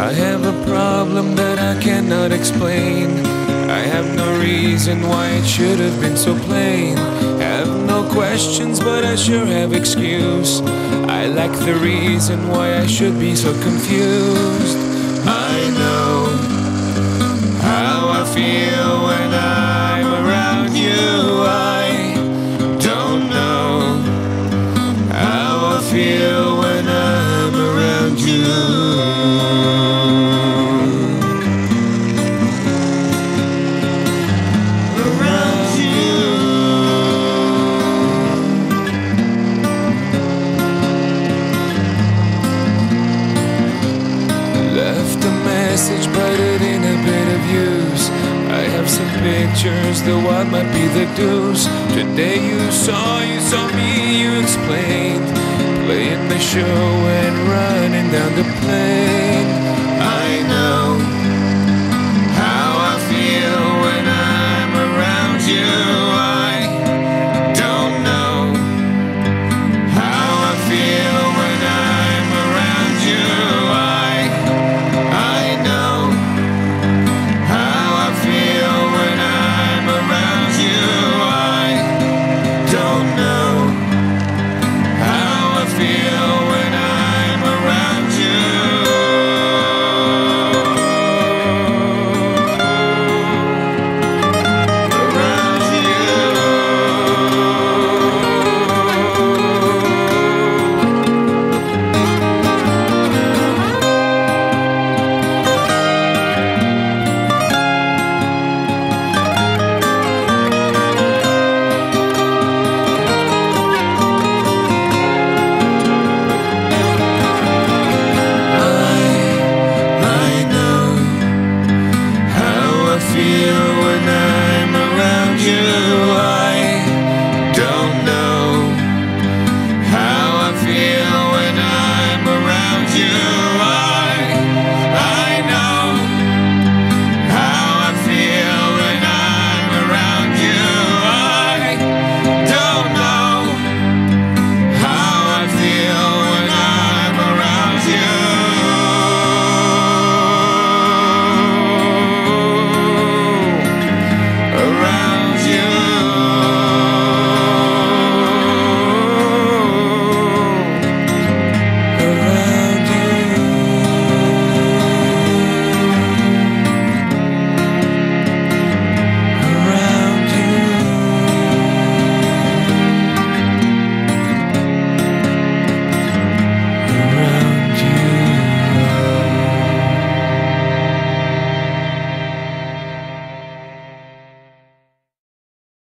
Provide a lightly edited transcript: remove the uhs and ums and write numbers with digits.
I have a problem that I cannot explain. I have no reason why it should have been so plain. Have no questions, but I sure have excuse. I lack the reason why I should be so confused. I know how I feel when I'm around you. I don't know how I feel when I'm around you. Left a message, but it ain't a bit of use. I have some pictures, though what might be the deuce. Today you saw me, you explained. Playing the show and running down the plane.